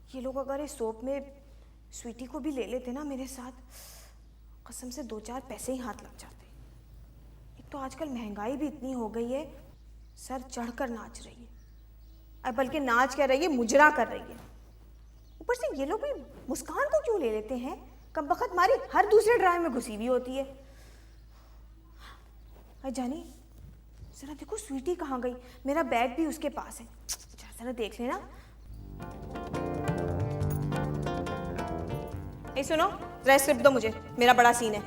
ये लोग अगर इस सोप में स्वीटी को भी ले लेते ना मेरे साथ, कसम से 2-4 पैसे ही हाथ लग जाते। एक तो आजकल महंगाई भी इतनी हो गई है, सर चढ़कर नाच रही है, अब बल्कि नाच कर रही है, मुजरा कर रही है। ऊपर से ये लोग भी मुस्कान को क्यों ले लेते हैं? कमबख्त मारी हर दूसरे ड्रामे में घुसी हुई होती है। अरे जानी, जरा देखो स्वीटी कहाँ गई? मेरा बैग भी उसके पास है, जरा देख लेना। ए सुनो, जरा स्क्रिप्ट दो मुझे, मेरा बड़ा सीन है।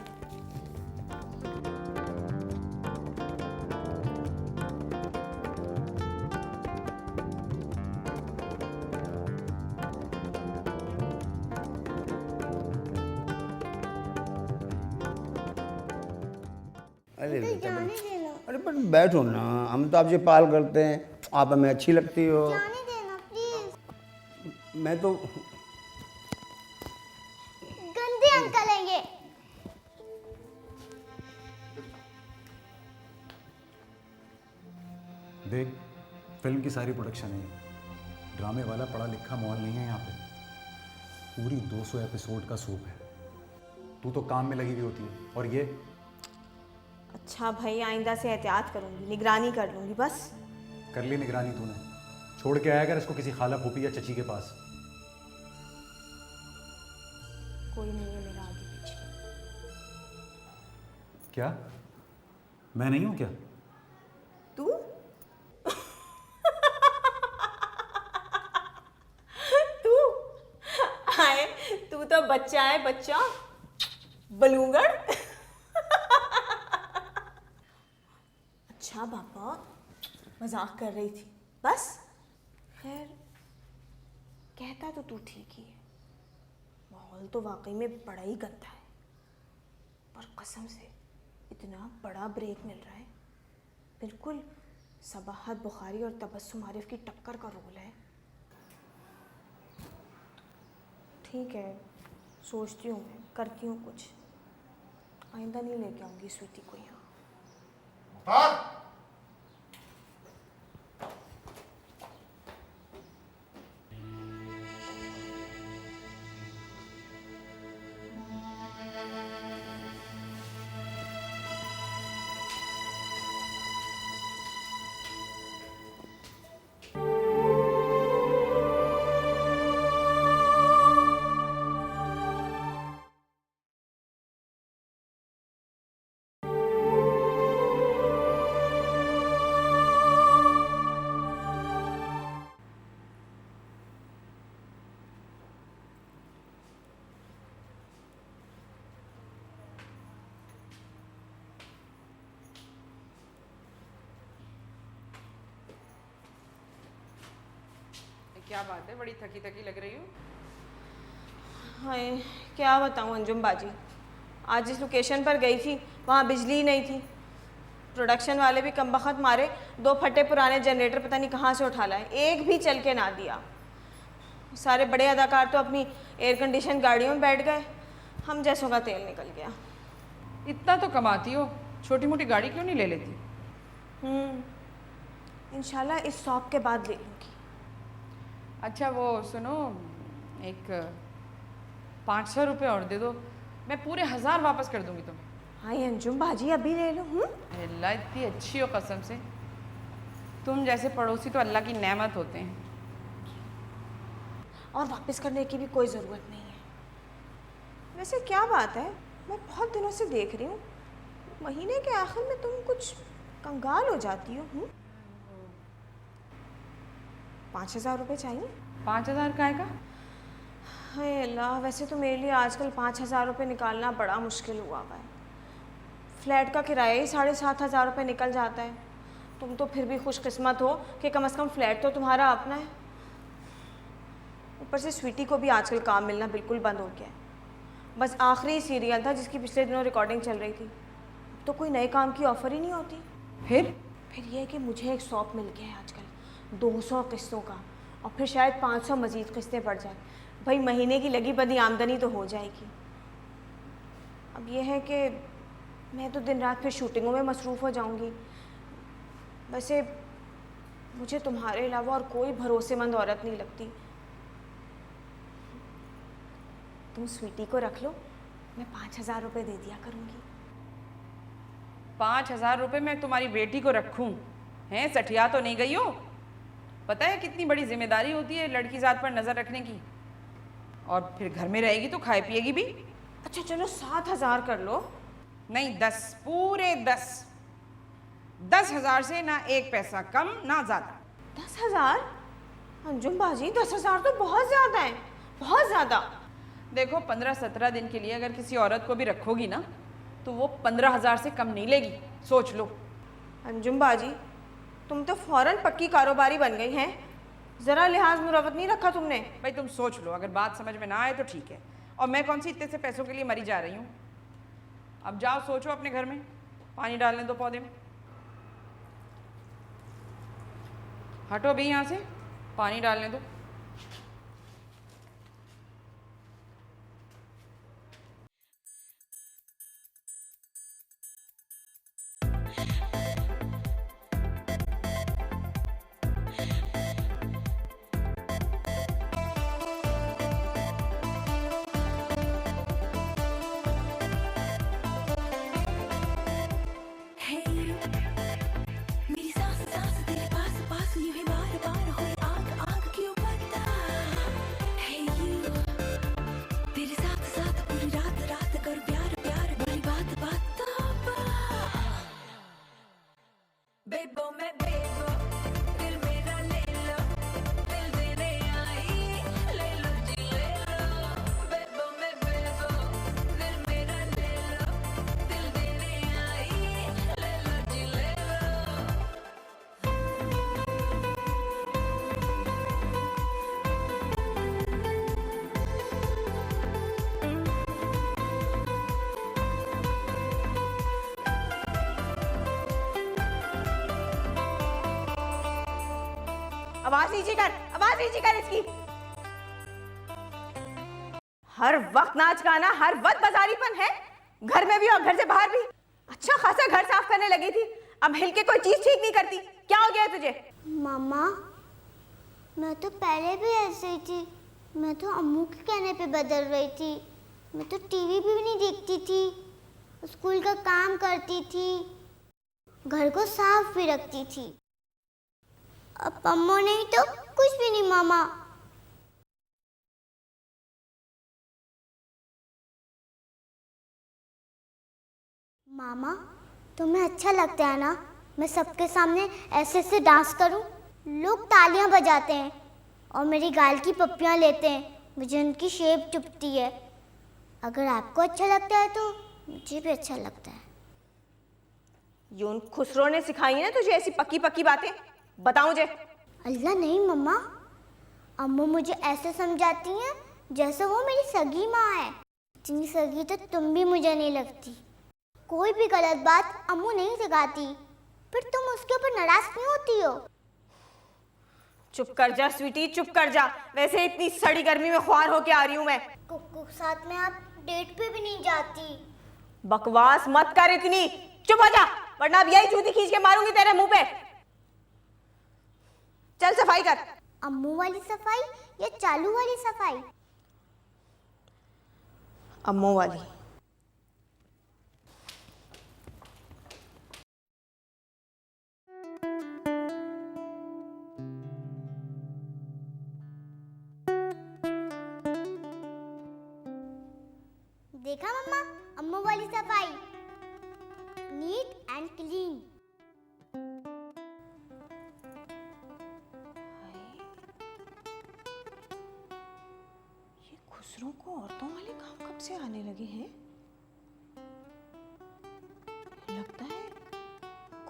अरे बेटा अरे पर बैठो ना, हम तो आपसे पाल करते हैं, आप हमें अच्छी लगती हो। जाने देना प्लीज। मैं तो गंदे अंकल है ये। देख, फिल्म की सारी प्रोडक्शन है, ड्रामे वाला पढ़ा लिखा माहौल नहीं है यहाँ पे। पूरी 200 एपिसोड का सूप है। तू तो काम में लगी हुई होती है और ये अच्छा भाई, आइंदा से एहतियात करूंगी, निगरानी कर लूंगी बस। कर ली निगरानी तूने, छोड़ के आया कर इसको किसी खाला फूफी या चची के पास। कोई नहीं है मेरा आगे पीछे। क्या मैं नहीं हूँ क्या? तू तू आए, तू तो बच्चा है, बच्चा बलूंगड़। अच्छा पापा, मजाक कर रही थी बस। खैर, कहता तो तू ठीक ही है, माहौल तो वाकई में बड़ा ही गंदा है, पर कसम से इतना बड़ा ब्रेक मिल रहा है। बिल्कुल सबाहत बुखारी और तबस्सुम आरिफ की टक्कर का रोल है। ठीक है, सोचती हूँ, मैं करती हूँ कुछ। आइंदा नहीं लेके आऊँगी स्वीटी को यहाँ। क्या बात है, बड़ी थकी थकी लग रही हो? हाय, क्या बताऊँ अंजुम बाजी, आज जिस लोकेशन पर गई थी वहाँ बिजली ही नहीं थी। प्रोडक्शन वाले भी कमबख्त मारे, 2 फटे पुराने जनरेटर पता नहीं कहाँ से उठा लाए, एक भी चल के ना दिया। सारे बड़े अदाकार तो अपनी एयर कंडीशन गाड़ियों में बैठ गए, हम जैसों का तेल निकल गया। इतना तो कमाती हो, छोटी मोटी गाड़ी क्यों नहीं ले लेती? इंशाल्लाह इस शॉप के बाद ले लूँगी। अच्छा वो सुनो, एक 500 रुपये और दे दो, मैं पूरे 1000 वापस कर दूंगी तुम्हें। हाँ अंजुम बाजी, अभी ले लो। अल्लाह इतनी अच्छी हो कसम से, तुम जैसे पड़ोसी तो अल्लाह की नेमत होते हैं। और वापस करने की भी कोई ज़रूरत नहीं है। वैसे क्या बात है, मैं बहुत दिनों से देख रही हूँ, महीने के आखिर में तुम कुछ कंगाल हो जाती हो। 5000 रुपये चाहिए? 5000 का आएगा? हाय अल्लाह, वैसे तो मेरे लिए आजकल 5000 रुपये निकालना बड़ा मुश्किल हुआ हुआ है। फ्लैट का किराया ही 7500 रुपये निकल जाता है। तुम तो फिर भी खुशकिस्मत हो कि कम से कम फ्लैट तो तुम्हारा अपना है। ऊपर से स्वीटी को भी आजकल काम मिलना बिल्कुल बंद हो गया है। बस आखिरी सीरियल था जिसकी पिछले दिनों रिकॉर्डिंग चल रही थी, तो कोई नए काम की ऑफ़र ही नहीं होती। फिर यह है कि मुझे एक शॉप मिल गया है आजकल 200 किस्तों का, और फिर शायद 500 मज़ीद किस्तें पड़ जाए। भाई महीने की लगी बदी आमदनी तो हो जाएगी। अब यह है कि मैं तो दिन रात फिर शूटिंगों में मसरूफ़ हो जाऊंगी। वैसे मुझे तुम्हारे अलावा और कोई भरोसेमंद औरत नहीं लगती। तुम स्वीटी को रख लो, मैं 5,000 रुपये दे दिया करूँगी। 5,000 रुपये मैं तुम्हारी बेटी को रखूं? हैं, सठिया तो नहीं गई हो? पता है कितनी बड़ी जिम्मेदारी होती है लड़की जात पर नजर रखने की। और फिर घर में रहेगी तो खाए पिएगी भी। अच्छा चलो 7,000 कर लो। नहीं, 10, पूरे 10। 10,000 से ना एक पैसा कम ना ज्यादा। 10,000? अंजुम बाजी 10,000 तो बहुत ज़्यादा है, बहुत ज़्यादा। देखो 15-17 दिन के लिए अगर किसी औरत को भी रखोगी ना तो वो 15,000 से कम नहीं लेगी, सोच लो। अंजुम बाजी तुम तो फौरन पक्की कारोबारी बन गई हैं, ज़रा लिहाज मुरवत नहीं रखा तुमने। भाई तुम सोच लो, अगर बात समझ में ना आए तो ठीक है। और मैं कौन सी इतने से पैसों के लिए मरी जा रही हूँ। अब जाओ सोचो अपने घर में, पानी डालने दो पौधे में। हटो भी यहाँ से, पानी डालने दो। मेरी सांस सांस तेरे पास पास यूं ही बार बार हो आग आग क्यों पता है यू तेरे साथ साथ पूरी रात रात कर प्यार प्यार बड़ी बात बात बेबो मैं बेबो दिल मेरा ले लो दिल देने आई ले लो जी ले लो बेबो मैं बेबो दिल मेरा ले लो दिल देने आई ले लो जी ले लो आवाज नीचे कर, आवाज नीचे कर इसकी। हर वक्त नाच गाना, हर वक्त बाजारीपन है, घर में भी और घर से बाहर भी। अच्छा खासा घर साफ करने लगी थी, अब हिल के कोई चीज ठीक नहीं करती। क्या हो गया है तुझे? मामा मैं तो पहले भी ऐसे ही थी, मैं तो अम्मू के कहने पे बदल रही थी। मैं तो टीवी भी नहीं देखती थी, स्कूल का काम करती थी, घर को साफ भी रखती थी। अब अम्मू नहीं तो कुछ भी नहीं मामा। मामा तुम्हें अच्छा लगता है ना मैं सबके सामने ऐसे ऐसे डांस करूं? लोग तालियां बजाते हैं और मेरी गाल की पप्पियां लेते हैं, मुझे उनकी शेप चुभती है। अगर आपको अच्छा लगता है तो मुझे भी अच्छा लगता है। ये उन खुसरो ने सिखाई है ना तुझे ऐसी पक्की पक्की बातें? बताओ मुझे। अल्लाह नहीं मम्मा, अम्मू मुझे ऐसे समझाती हैं जैसे वो मेरी सगी माँ है। इतनी सगी तो तुम भी मुझे नहीं लगती। कोई भी गलत बात अम्मू नहीं सिखाती, फिर तुम उसके ऊपर नाराज क्यों होती हो? चुप कर जा स्वीटी, चुप कर जा। वैसे इतनी सड़ी गर्मी में ख्वार होके आ रही हूँ मैं। कुक्कू साथ में आप डेट पे भी नहीं जाती। बकवास मत कर इतनी, चुप हो जा वरना अब यही जूती खींच के मारूंगी तेरे मुंह पे। चल सफाई कर। अम्मू वाली सफाई या चालू वाली सफाई? अम्मू वाली। देखा मम्मा, अम्मू वाली सफाई, नीट एंड क्लीन। ये खुसरों को औरतों वाले काम कब से आने लगे हैं? लगता है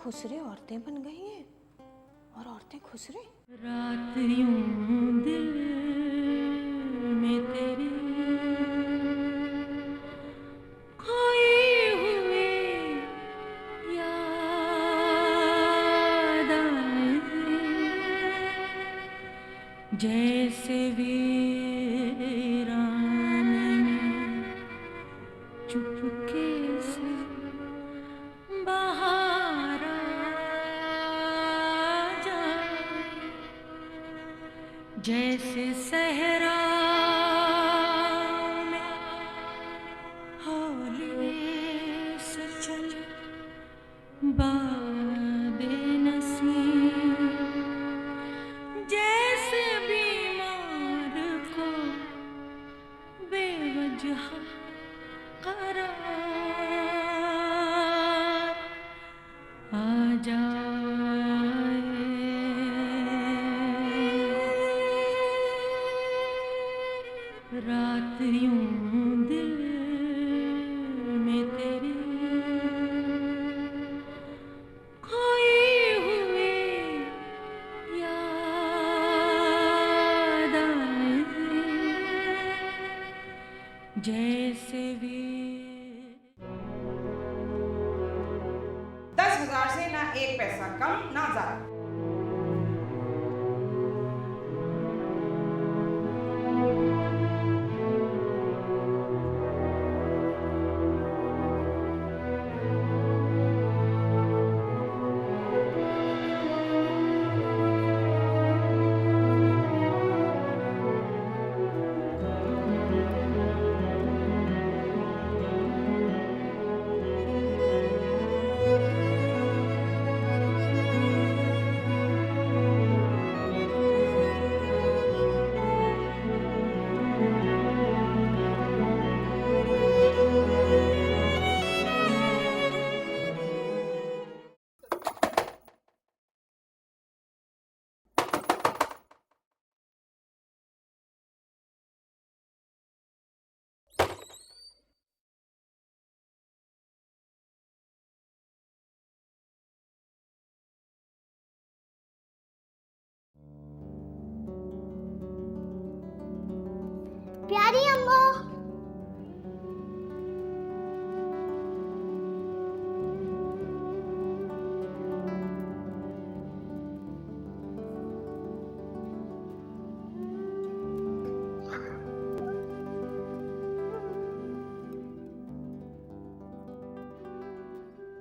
खुसरे औरतें बन गई हैं और औरतें खुसरे। रात यूं दिल में तेरे खोए हुए याद आए जैसे वीरान में चुपके से बाहर आ जाए जैसे सहरा में रात यूं दिल में तेरे खोए हुए याद आए जैसे भी 10,000 से ना एक पैसा कम ना ज्यादा। प्यारी अम्मू,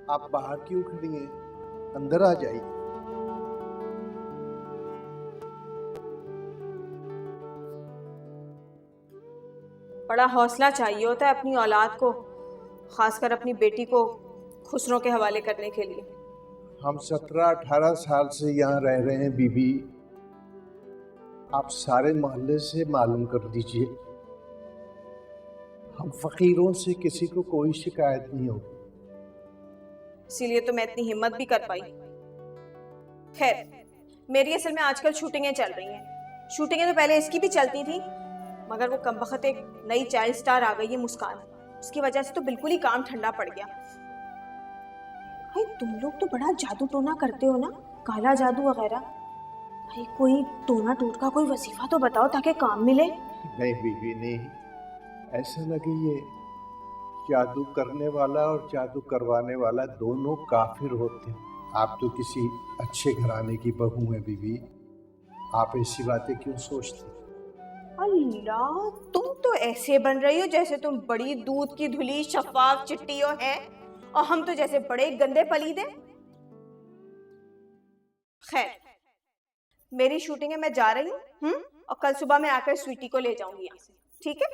आप बाहर क्यों खड़ी हैं? अंदर आ जाइए। बड़ा हौसला चाहिए होता है अपनी औलाद को, खासकर अपनी बेटी को खुसरों के हवाले करने के लिए। हम 17-18 साल से यहाँ रह रहे हैं बीबी। आप सारे मोहल्ले से मालूम कर दीजिए, हम फकीरों से किसी को कोई शिकायत नहीं होगी। इसीलिए तो मैं इतनी हिम्मत भी कर पाई। खैर, मेरी असल में आजकल शूटिंगें चल रही हैं। शूटिंगें तो पहले इसकी भी चलती थी, मगर वो कमबख्त एक नई चाइल्ड स्टार आ गई है, मुस्कान। उसकी वजह से तो बिल्कुल ही काम ठंडा पड़ गया। भाई तुम लोग तो बड़ा जादू टोना करते हो ना, काला जादू वगैरह। भाई कोई टोना टोटका, कोई वजीफा तो बताओ ताकि काम मिले। नहीं बीबी नहीं, ऐसा लगे जादू करने वाला और जादू करवाने वाला दोनों काफिर होते हैं। आप तो किसी अच्छे घराने की बहू हैं बीबी, आप ऐसी बातें क्यों सोचती? अल्लाह, तुम तो ऐसे बन रही हो जैसे तुम बड़ी दूध की धुली शफाफ चिट्टी हो हैं, और हम तो जैसे बड़े गंदे पलीदे। खैर, मेरी शूटिंग है, मैं जा रही हूँ। और कल सुबह मैं आकर स्वीटी को ले जाऊंगी यहाँ से, ठीक है?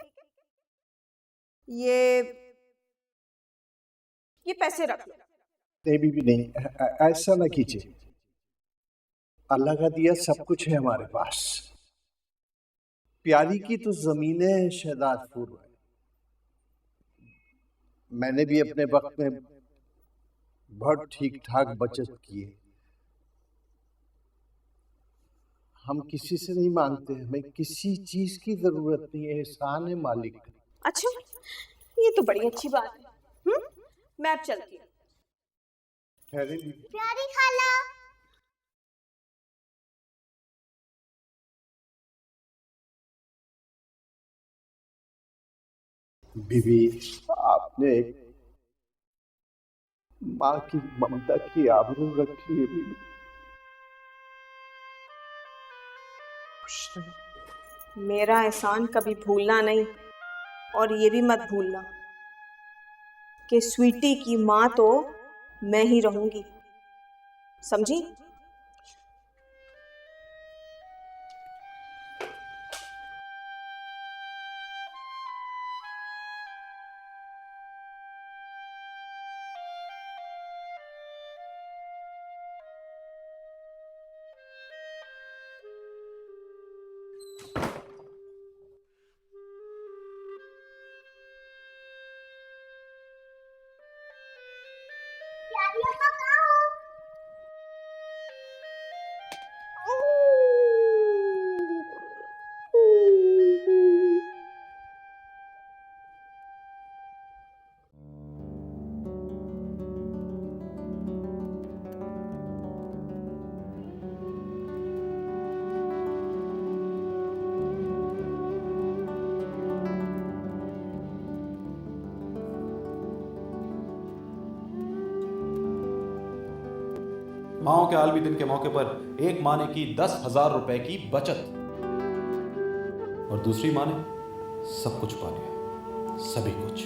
ये पैसे रख लो। नहीं बीबी नहीं, ऐसा ना कीजिए। अल्लाह का दिया सब कुछ है हमारे पास। प्यारी की तो जमीनें शहदादपुर है। मैंने भी अपने वक्त में बहुत ठीक ठाक बचत की है। हम किसी से नहीं मांगते, हमें किसी चीज की जरूरत नहीं है, एहसान है मालिक का। अच्छा, ये तो बड़ी अच्छी बात है। मैं अब चलती हूँ। ठहरे बीबी। प्यारी खाला, बीबी, आपने माँ की ममता की आबरू रखी है बीबी। मेरा एहसान कभी भूलना नहीं, और ये भी मत भूलना कि स्वीटी की माँ तो मैं ही रहूंगी, समझी? प्यारी अम्मा कहाँ हो? माओ के आलमी दिन के मौके पर एक माँ ने की 10,000 रुपए की बचत और दूसरी माँ ने सब कुछ पा लिया, सभी कुछ।